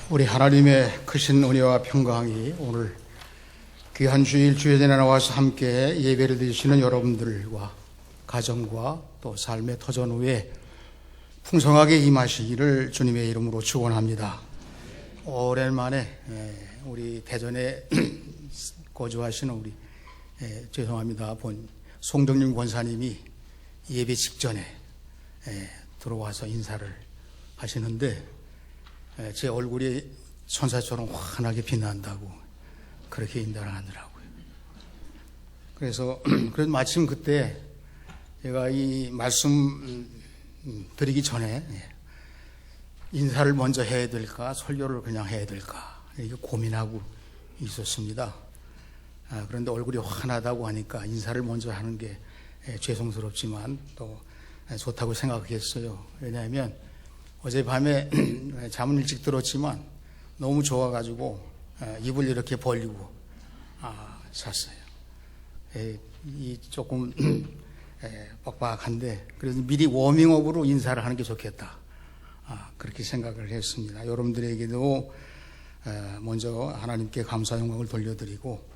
우리 하나님의 크신 은혜와 평강이 오늘 귀한 주일 주일에 나와서 함께 예배를 드리시는 여러분들과 가정과 또 삶의 터전 위에 풍성하게 임하시기를 주님의 이름으로 축원합니다. 오랜만에 우리 대전에 거주하시는 우리 죄송합니다 본 송덕림 권사님이 예배 직전에 들어와서 인사를 하시는데 제 얼굴이 천사처럼 환하게 빛난다고 그렇게 인사를 하더라고요. 그래서 마침 그때 제가 이 말씀 드리기 전에 인사를 먼저 해야 될까 설교를 그냥 해야 될까 이렇게 고민하고 있었습니다. 그런데 얼굴이 환하다고 하니까 인사를 먼저 하는 게 죄송스럽지만 또 좋다고 생각했어요. 왜냐하면 어젯밤에 잠은 일찍 들었지만 너무 좋아가지고 입을 이렇게 벌리고 잤어요. 이 조금 빡빡한데 그래서 미리 워밍업으로 인사를 하는 게 좋겠다. 그렇게 생각을 했습니다. 여러분들에게도 먼저 하나님께 감사 영광을 돌려드리고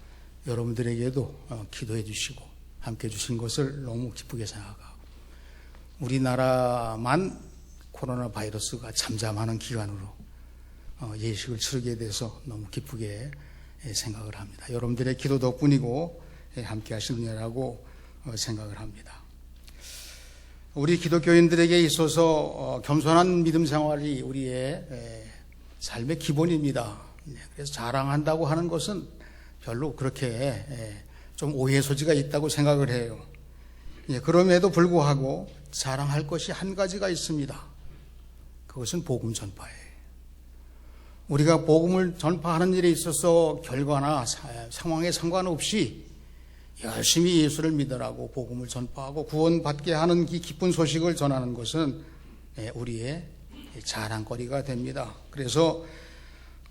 여러분들에게도 기도해 주시고 함께 해주신 것을 너무 기쁘게 생각하고 우리나라만 코로나 바이러스가 잠잠하는 기간으로 예식을 치르게 돼서 너무 기쁘게 생각을 합니다. 여러분들의 기도 덕분이고 함께 하신 은혜라고 생각을 합니다. 우리 기독교인들에게 있어서 겸손한 믿음 생활이 우리의 삶의 기본입니다. 그래서 자랑한다고 하는 것은 별로 그렇게 좀 오해 소지가 있다고 생각을 해요. 그럼에도 불구하고 자랑할 것이 한 가지가 있습니다. 그것은 복음 전파예요. 우리가 복음을 전파하는 일에 있어서 결과나 상황에 상관없이 열심히 예수를 믿으라고 복음을 전파하고 구원받게 하는 이 기쁜 소식을 전하는 것은 우리의 자랑거리가 됩니다. 그래서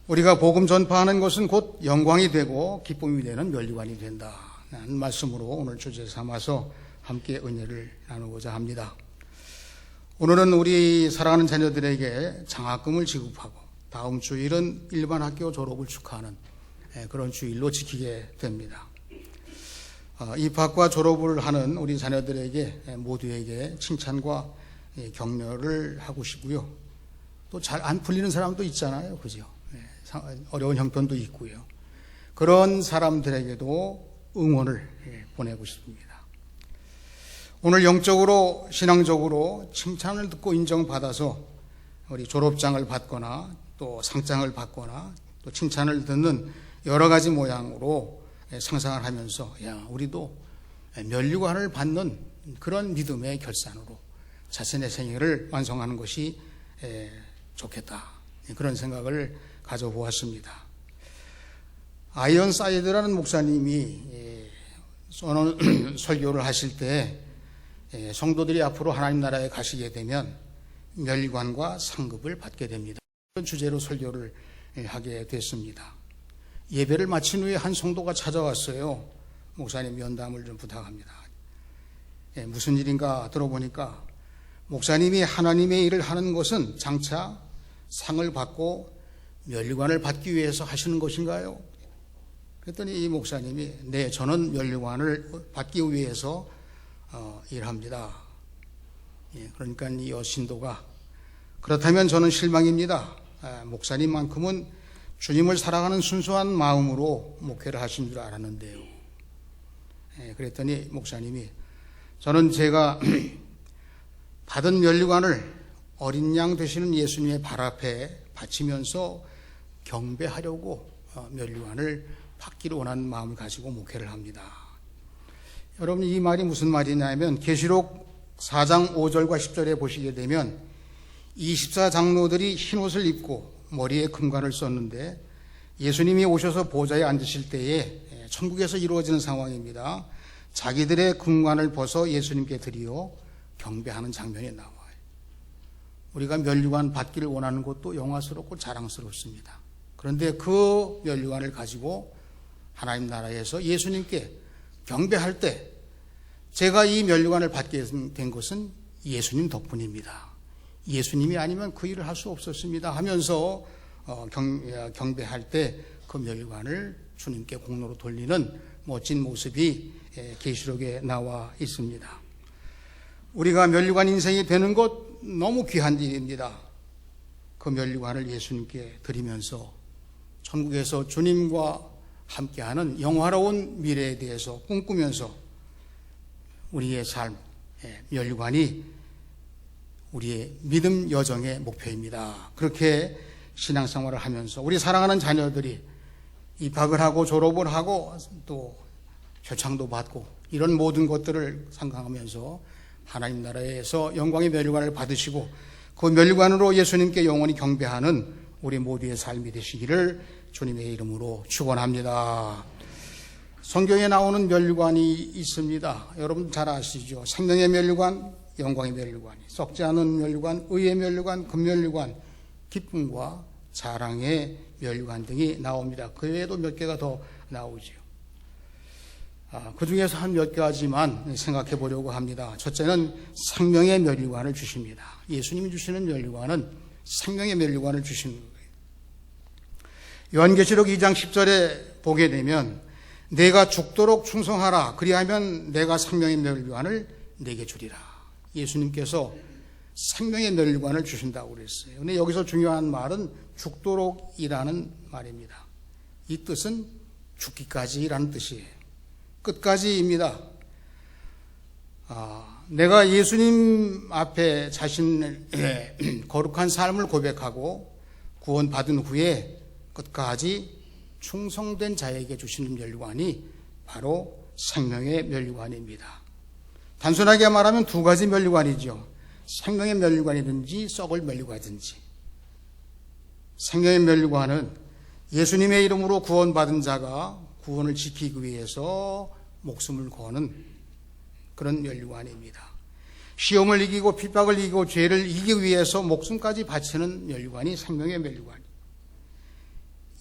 우리가 복음 전파하는 것은 곧 영광이 되고 기쁨이 되는 면류관이 된다는 말씀으로 오늘 주제 삼아서 함께 은혜를 나누고자 합니다. 오늘은 우리 사랑하는 자녀들에게 장학금을 지급하고 다음 주일은 일반 학교 졸업을 축하하는 그런 주일로 지키게 됩니다. 입학과 졸업을 하는 우리 자녀들에게 모두에게 칭찬과 격려를 하고 싶고요. 또 잘 안 풀리는 사람도 있잖아요. 그죠? 어려운 형편도 있고요. 그런 사람들에게도 응원을 보내고 싶습니다. 오늘 영적으로 신앙적으로 칭찬을 듣고 인정받아서 우리 졸업장을 받거나 또 상장을 받거나 또 칭찬을 듣는 여러 가지 모양으로 상상을 하면서 우리도 면류관을 받는 그런 믿음의 결산으로 자신의 생애를 완성하는 것이 좋겠다. 그런 생각을 가져보았습니다. 아이언 사이드라는 목사님이 설교를 하실 때 성도들이 앞으로 하나님 나라에 가시게 되면 면류관과 상급을 받게 됩니다. 그런 주제로 설교를 하게 됐습니다. 예배를 마친 후에 한 성도가 찾아왔어요. 목사님 면담을 좀 부탁합니다. 무슨 일인가 들어보니까 목사님이 하나님의 일을 하는 것은 장차 상을 받고 면류관을 받기 위해서 하시는 것인가요? 그랬더니 이 목사님이 네, 저는 면류관을 받기 위해서 일합니다. 그러니까 이 여신도가 그렇다면 저는 실망입니다. 목사님만큼은 주님을 사랑하는 순수한 마음으로 목회를 하신 줄 알았는데요. 그랬더니 목사님이 저는 제가 받은 면류관을 어린 양 되시는 예수님의 발 앞에 바치면서 경배하려고 면류관을 받기를 원하는 마음을 가지고 목회를 합니다. 여러분 이 말이 무슨 말이냐면 계시록 4장 5절과 10절에 보시게 되면 24장로들이 흰옷을 입고 머리에 금관을 썼는데 예수님이 오셔서 보좌에 앉으실 때에 천국에서 이루어지는 상황입니다. 자기들의 금관을 벗어 예수님께 드리어 경배하는 장면이 나와요. 우리가 면류관 받기를 원하는 것도 영화스럽고 자랑스럽습니다. 그런데 그 면류관을 가지고 하나님 나라에서 예수님께 경배할 때 제가 이 면류관을 받게 된 것은 예수님 덕분입니다. 예수님이 아니면 그 일을 할 수 없었습니다 하면서 경배할 때 그 멸관을 주님께 공로로 돌리는 멋진 모습이 계시록에 나와 있습니다. 우리가 멸관 인생이 되는 것 너무 귀한 일입니다. 그 멸관을 예수님께 드리면서 천국에서 주님과 함께하는 영화로운 미래에 대해서 꿈꾸면서 우리의 삶, 멸관이 우리의 믿음 여정의 목표입니다. 그렇게 신앙생활을 하면서 우리 사랑하는 자녀들이 입학을 하고 졸업을 하고 또 표창도 받고 이런 모든 것들을 상상하면서 하나님 나라에서 영광의 멸관을 받으시고 그 멸관으로 예수님께 영원히 경배하는 우리 모두의 삶이 되시기를 주님의 이름으로 축원합니다. 성경에 나오는 멸관이 있습니다. 여러분 잘 아시죠? 생명의 멸관, 영광의 멸관, 썩지 않은 멸관, 의의 멸관, 금멸관, 기쁨과 자랑의 멸관 등이 나옵니다. 그 외에도 몇 개가 더 나오죠. 그 중에서 한 몇 가지만 생각해 보려고 합니다. 첫째는 생명의 멸관을 주십니다. 예수님이 주시는 멸관은 생명의 멸관을 주시는 거예요. 요한계시록 2장 10절에 보게 되면 내가 죽도록 충성하라. 그리하면 내가 생명의 멸관을 내게 주리라. 예수님께서 생명의 멸관을 주신다고 그랬어요. 그런데 여기서 중요한 말은 죽도록이라는 말입니다. 이 뜻은 죽기까지라는 뜻이에요. 끝까지입니다. 내가 예수님 앞에 자신의 거룩한 삶을 고백하고 구원받은 후에 끝까지 충성된 자에게 주시는 멸관이 바로 생명의 멸관입니다. 단순하게 말하면 두 가지 멸관이죠. 생명의 멸관이든지 썩을 멸관이든지. 생명의 멸관은 예수님의 이름으로 구원받은 자가 구원을 지키기 위해서 목숨을 거는 그런 멸관입니다. 시험을 이기고 핍박을 이기고 죄를 이기기 위해서 목숨까지 바치는 멸관이 생명의 멸관입니다.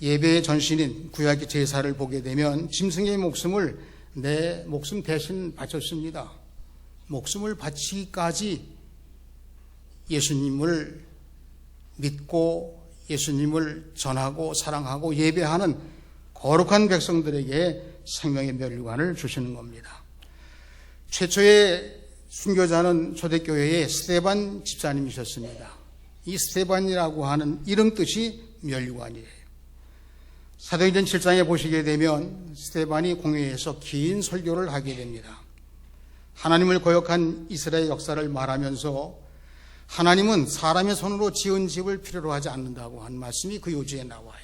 예배의 전신인 구약의 제사를 보게 되면 짐승의 목숨을 내 목숨 대신 바쳤습니다. 목숨을 바치기까지 예수님을 믿고 예수님을 전하고 사랑하고 예배하는 거룩한 백성들에게 생명의 멸관을 주시는 겁니다. 최초의 순교자는 초대교회의 스데반 집사님이셨습니다. 이 스데반이라고 하는 이름 뜻이 멸관이에요. 사도행전 7장에 보시게 되면 스데반이 공회에서 긴 설교를 하게 됩니다. 하나님을 거역한 이스라엘 역사를 말하면서 하나님은 사람의 손으로 지은 집을 필요로 하지 않는다고 한 말씀이 그 요지에 나와요.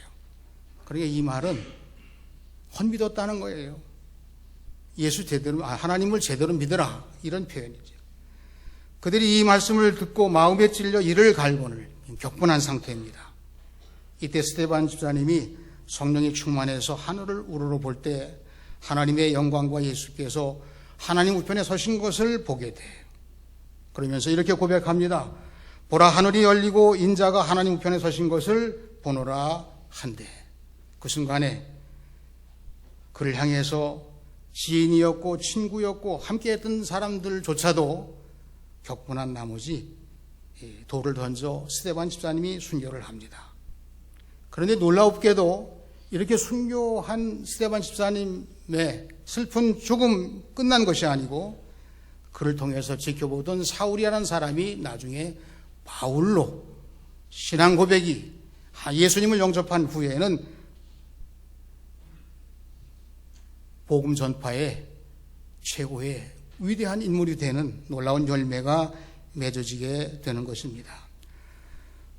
그러니까 이 말은 헛믿었다는 거예요. 하나님을 제대로 믿어라, 이런 표현이죠. 그들이 이 말씀을 듣고 마음에 찔려 이를 갈고는 격분한 상태입니다. 이때 스데반 집사님이 성령이 충만해서 하늘을 우러러 볼 때 하나님의 영광과 예수께서 하나님 우편에 서신 것을 보게 돼요. 그러면서 이렇게 고백합니다. 보라, 하늘이 열리고 인자가 하나님 우편에 서신 것을 보노라 한데, 그 순간에 그를 향해서 지인이었고 친구였고 함께했던 사람들조차도 격분한 나머지 돌을 던져 스데반 집사님이 순교를 합니다. 그런데 놀랍게도 이렇게 순교한 스데반 집사님의 슬픈 죽음 끝난 것이 아니고 그를 통해서 지켜보던 사울이라는 사람이 나중에 바울로 신앙 고백이 예수님을 영접한 후에는 복음 전파의 최고의 위대한 인물이 되는 놀라운 열매가 맺어지게 되는 것입니다.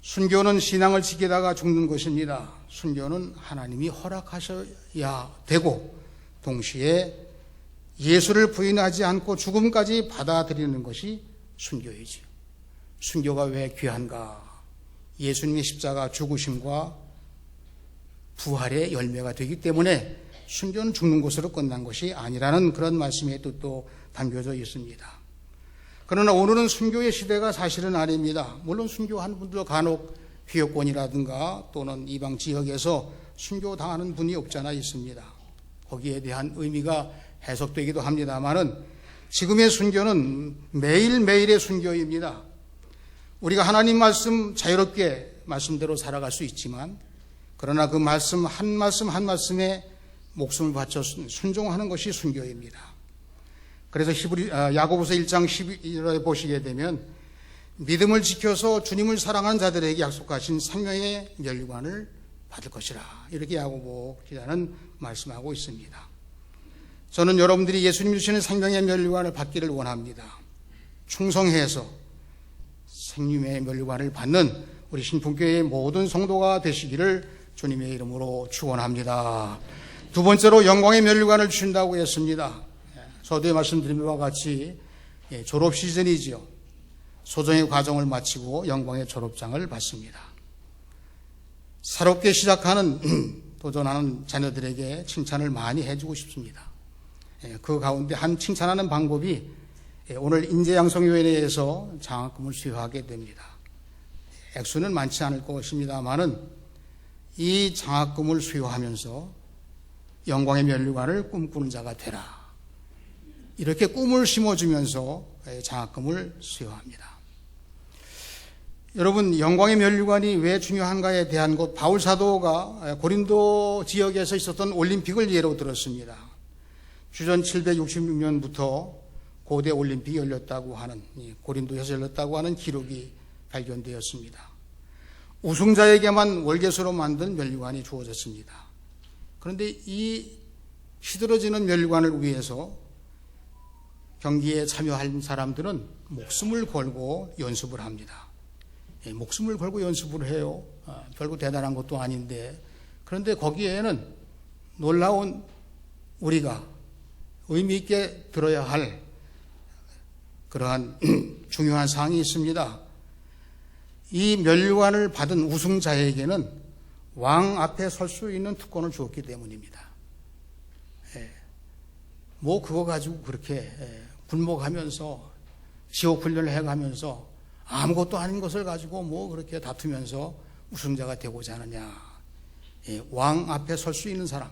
순교는 신앙을 지키다가 죽는 것입니다. 순교는 하나님이 허락하셔야 되고 동시에 예수를 부인하지 않고 죽음까지 받아들이는 것이 순교이지요. 순교가 왜 귀한가? 예수님의 십자가 죽으심과 부활의 열매가 되기 때문에 순교는 죽는 것으로 끝난 것이 아니라는 그런 말씀의 뜻도 담겨져 있습니다. 그러나 오늘은 순교의 시대가 사실은 아닙니다. 물론 순교한 분들도 간혹 피요권이라든가 또는 이방 지역에서 순교당하는 분이 없잖아 있습니다. 거기에 대한 의미가 해석되기도 합니다만은 지금의 순교는 매일매일의 순교입니다. 우리가 하나님 말씀 자유롭게 말씀대로 살아갈 수 있지만 그러나 그 말씀 한 말씀에 목숨을 바쳐 순종하는 것이 순교입니다. 그래서 야고보서 1장 12절에 보시게 되면 믿음을 지켜서 주님을 사랑하는 자들에게 약속하신 생명의 면류관을 받을 것이라, 이렇게 야고보 기자는 말씀하고 있습니다. 저는 여러분들이 예수님 주시는 생명의 면류관을 받기를 원합니다. 충성해서 생명의 면류관을 받는 우리 신풍교회의 모든 성도가 되시기를 주님의 이름으로 축원합니다. 두 번째로 영광의 면류관을 주신다고 했습니다. 서두에 말씀드린 바와 같이 졸업 시즌이지요. 소정의 과정을 마치고 영광의 졸업장을 받습니다. 새롭게 시작하는 도전하는 자녀들에게 칭찬을 많이 해주고 싶습니다. 그 가운데 한 칭찬하는 방법이 오늘 인재양성위원회에서 장학금을 수여하게 됩니다. 액수는 많지 않을 것입니다만은 이 장학금을 수여하면서 영광의 면류관을 꿈꾸는 자가 되라, 이렇게 꿈을 심어주면서 장학금을 수여합니다. 여러분, 영광의 면류관이 왜 중요한가에 대한 것, 바울 사도가 고린도 지역에서 있었던 올림픽을 예로 들었습니다. 주전 766년부터 고대 올림픽이 열렸다고 하는, 고린도에서 열렸다고 하는 기록이 발견되었습니다. 우승자에게만 월계수로 만든 면류관이 주어졌습니다. 그런데 이 시들어지는 면류관을 위해서 경기에 참여한 사람들은 목숨을 걸고 연습을 합니다. 목숨을 걸고 연습을 해요. 별거 대단한 것도 아닌데, 그런데 거기에는 놀라운 우리가 의미 있게 들어야 할 그러한 중요한 사항이 있습니다. 이 면류관을 받은 우승자에게는 왕 앞에 설 수 있는 특권을 주었기 때문입니다. 뭐 그거 가지고 그렇게 굴복하면서 지옥 훈련을 해가면서 아무것도 아닌 것을 가지고 뭐 그렇게 다투면서 우승자가 되고자 하느냐. 왕 앞에 설 수 있는 사람,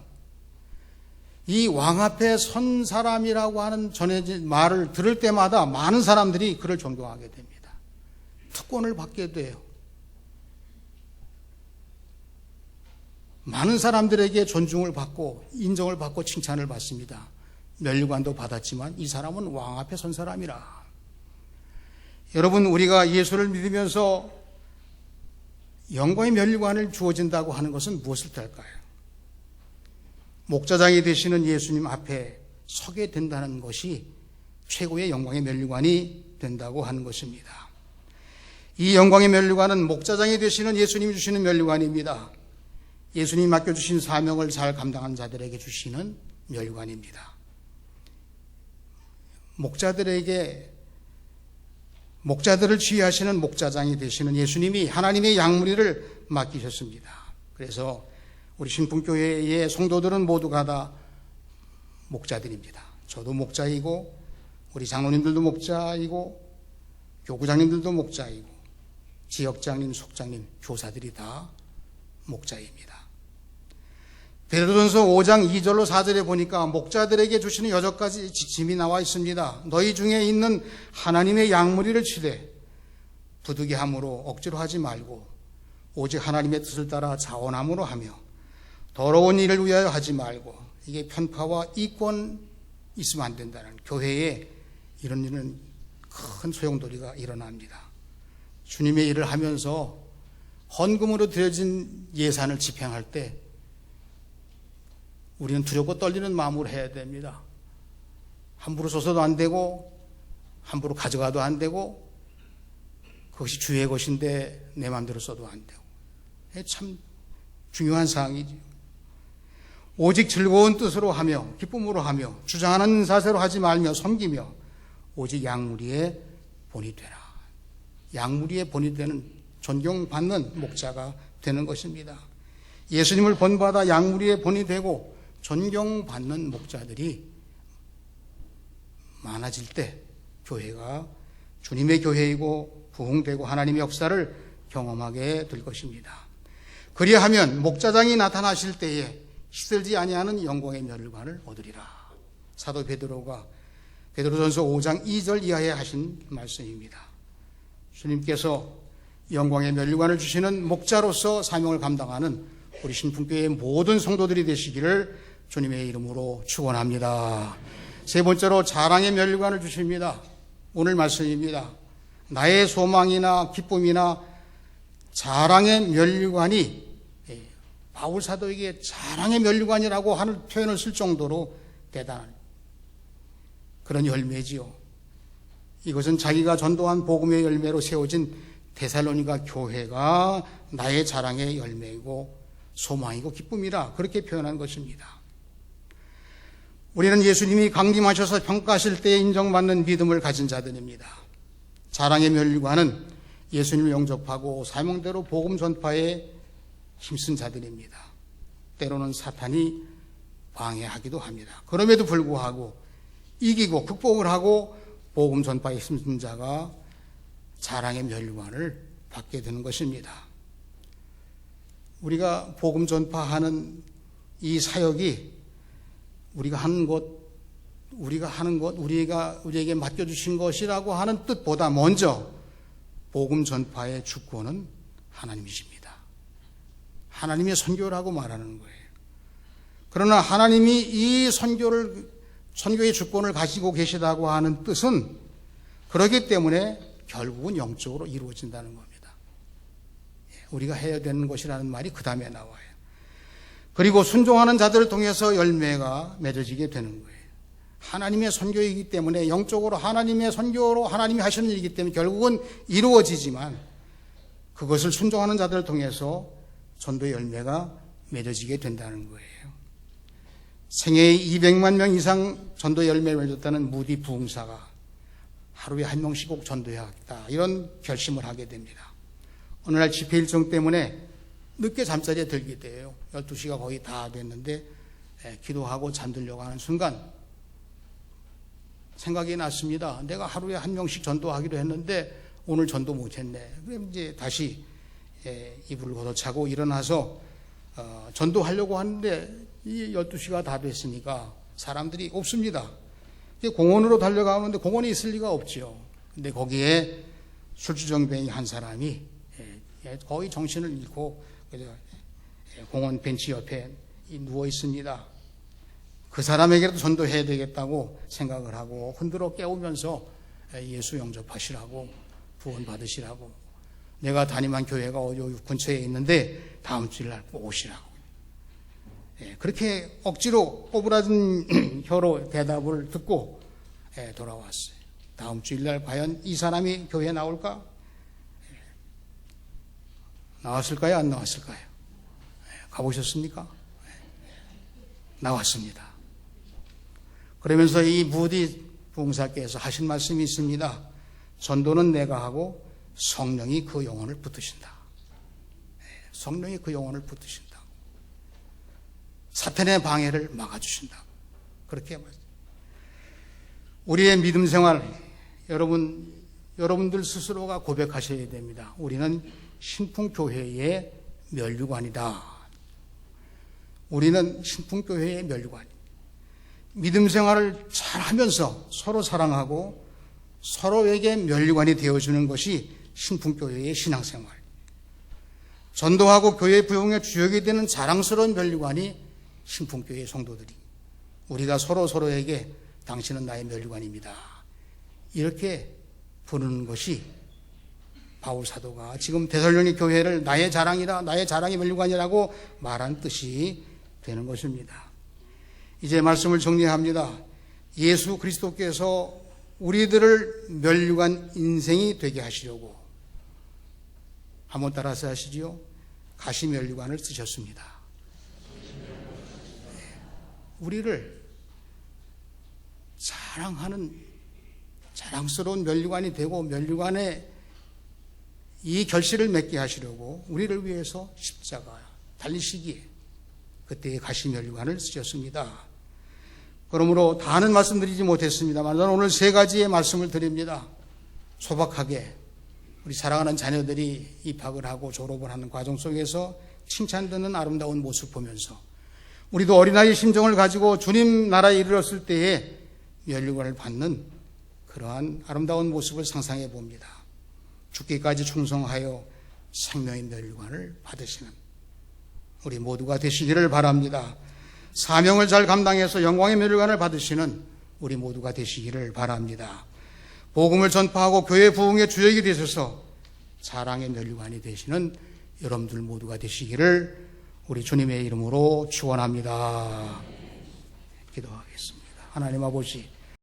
이 왕 앞에 선 사람이라고 하는 전해진 말을 들을 때마다 많은 사람들이 그를 존경하게 됩니다. 특권을 받게 돼요. 많은 사람들에게 존중을 받고 인정을 받고 칭찬을 받습니다. 면류관도 받았지만 이 사람은 왕 앞에 선 사람이라. 여러분, 우리가 예수를 믿으면서 영광의 면류관을 주어진다고 하는 것은 무엇을 뜻할까요? 목자장이 되시는 예수님 앞에 서게 된다는 것이 최고의 영광의 면류관이 된다고 하는 것입니다. 이 영광의 면류관은 목자장이 되시는 예수님이 주시는 면류관입니다. 예수님이 맡겨주신 사명을 잘 감당한 자들에게 주시는 면류관입니다. 목자들을 지휘하시는 목자장이 되시는 예수님이 하나님의 양무리를 맡기셨습니다. 그래서 우리 신풍교회의 성도들은 모두가 다 목자들입니다. 저도 목자이고 우리 장로님들도 목자이고 교구장님들도 목자이고 지역장님, 속장님, 교사들이 다 목자입니다. 베드로전서 5장 2절로 4절에 보니까 목자들에게 주시는 6가지 지침이 나와 있습니다. 너희 중에 있는 하나님의 양무리를 치되 부득이함으로 억지로 하지 말고 오직 하나님의 뜻을 따라 자원함으로 하며 더러운 일을 위하여 하지 말고, 이게 편파와 이권 있으면 안 된다는, 교회에 이런 일은 큰 소용돌이가 일어납니다. 주님의 일을 하면서 헌금으로 드려진 예산을 집행할 때 우리는 두렵고 떨리는 마음으로 해야 됩니다. 함부로 써서도 안 되고 함부로 가져가도 안 되고, 그것이 주의 것인데 내 마음대로 써도 안 되고, 참 중요한 사항이죠. 오직 즐거운 뜻으로 하며 기쁨으로 하며 주장하는 자세로 하지 말며 섬기며 오직 양무리의 본이 되라. 양무리의 본이 되는, 존경받는 목자가 되는 것입니다. 예수님을 본받아 양무리의 본이 되고 존경받는 목자들이 많아질 때 교회가 주님의 교회이고 부흥되고 하나님의 역사를 경험하게 될 것입니다. 그리하면 목자장이 나타나실 때에 시들지 아니하는 영광의 면류관을 얻으리라. 사도 베드로가 베드로전서 5장 2절 이하에 하신 말씀입니다. 주님께서 영광의 면류관을 주시는 목자로서 사명을 감당하는 우리 신풍교회의 모든 성도들이 되시기를 주님의 이름으로 축원합니다. 세 번째로 자랑의 면류관을 주십니다. 오늘 말씀입니다. 나의 소망이나 기쁨이나 자랑의 면류관이 바울 사도에게 자랑의 면류관이라고 하는 표현을 쓸 정도로 대단한 그런 열매지요. 이것은 자기가 전도한 복음의 열매로 세워진 데살로니가 교회가 나의 자랑의 열매이고 소망이고 기쁨이라 그렇게 표현한 것입니다. 우리는 예수님이 강림하셔서 평가하실 때에 인정받는 믿음을 가진 자들입니다. 자랑의 면류관은 예수님을 영접하고 사명대로 복음 전파에 힘쓴 자들입니다. 때로는 사탄이 방해하기도 합니다. 그럼에도 불구하고 이기고 극복을 하고 복음 전파에 힘쓴 자가 자랑의 면류관을 받게 되는 것입니다. 우리가 복음 전파하는 이 사역이 우리가 하는 것, 우리에게 맡겨주신 것이라고 하는 뜻보다 먼저 복음 전파의 주권은 하나님이십니다. 하나님의 선교라고 말하는 거예요. 그러나 하나님이 이 선교의 주권을 가지고 계시다고 하는 뜻은 그렇기 때문에 결국은 영적으로 이루어진다는 겁니다. 우리가 해야 되는 것이라는 말이 그 다음에 나와요. 그리고 순종하는 자들을 통해서 열매가 맺어지게 되는 거예요. 하나님의 선교이기 때문에 영적으로 하나님의 선교로 하나님이 하시는 일이기 때문에 결국은 이루어지지만 그것을 순종하는 자들을 통해서 전도의 열매가 맺어지게 된다는 거예요. 생애에 200만 명 이상 전도 열매를 맺었다는 무디 부흥사가 하루에 한 명씩 꼭 전도해야겠다 이런 결심을 하게 됩니다. 어느 날 집회 일정 때문에 늦게 잠자리에 들게 돼요. 12시가 거의 다 됐는데 기도하고 잠들려고 하는 순간 생각이 났습니다. 내가 하루에 한 명씩 전도하기로 했는데 오늘 전도 못했네. 그럼 이제 다시 이불을 걷어차고 일어나서 전도하려고 하는데 이 12시가 다 됐으니까 사람들이 없습니다. 공원으로 달려가는데 공원에 있을 리가 없죠. 근데 거기에 술주정뱅이 한 사람이 거의 정신을 잃고 공원 벤치 옆에 누워 있습니다. 그 사람에게도 전도해야 되겠다고 생각을 하고 흔들어 깨우면서 예수 영접하시라고 구원 받으시라고 내가 담임한 교회가 어디 근처에 있는데 다음 주일날 꼭 오시라고 그렇게 억지로 꼬부라진 혀로 대답을 듣고 돌아왔어요. 다음 주일날 과연 이 사람이 교회에 나올까? 나왔을까요? 안 나왔을까요? 가보셨습니까? 나왔습니다. 그러면서 이 무디 부흥사께서 하신 말씀이 있습니다. 전도는 내가 하고 성령이 그 영혼을 붙드신다. 성령이 그 영혼을 붙드신다. 사탄의 방해를 막아주신다. 그렇게 말합니다. 우리의 믿음 생활, 여러분들 스스로가 고백하셔야 됩니다. 우리는 신풍교회의 면류관이다. 우리는 신풍교회의 면류관입니다. 믿음 생활을 잘 하면서 서로 사랑하고 서로에게 면류관이 되어주는 것이 신풍교회의 신앙생활. 전도하고 교회 부흥의 주역이 되는 자랑스러운 면류관이 신풍교회의 성도들이 우리가 서로에게 당신은 나의 면류관입니다. 이렇게 부르는 것이 바울 사도가 지금 데살로니 교회를 나의 자랑이라 나의 자랑의 면류관이라고 말한 뜻이 되는 것입니다. 이제 말씀을 정리합니다. 예수 그리스도께서 우리들을 면류관 인생이 되게 하시려고 한번 따라서 하시지요. 가시 면류관을 쓰셨습니다. 우리를 자랑하는 자랑스러운 면류관이 되고 면류관에 이 결실을 맺게 하시려고 우리를 위해서 십자가 달리시기에 그때의 가시 면류관을 쓰셨습니다. 그러므로 다는 말씀드리지 못했습니다만 저는 오늘 세 가지의 말씀을 드립니다. 소박하게 우리 사랑하는 자녀들이 입학을 하고 졸업을 하는 과정 속에서 칭찬듣는 아름다운 모습 보면서 우리도 어린아이의 심정을 가지고 주님 나라에 이르렀을 때에 면류관을 받는 그러한 아름다운 모습을 상상해 봅니다. 죽기까지 충성하여 생명의 멸관을 받으시는 우리 모두가 되시기를 바랍니다. 사명을 잘 감당해서 영광의 멸관을 받으시는 우리 모두가 되시기를 바랍니다. 복음을 전파하고 교회 부흥의 주역이 되셔서 사랑의 멸관이 되시는 여러분들 모두가 되시기를 우리 주님의 이름으로 축원합니다. 기도하겠습니다. 하나님 아버지,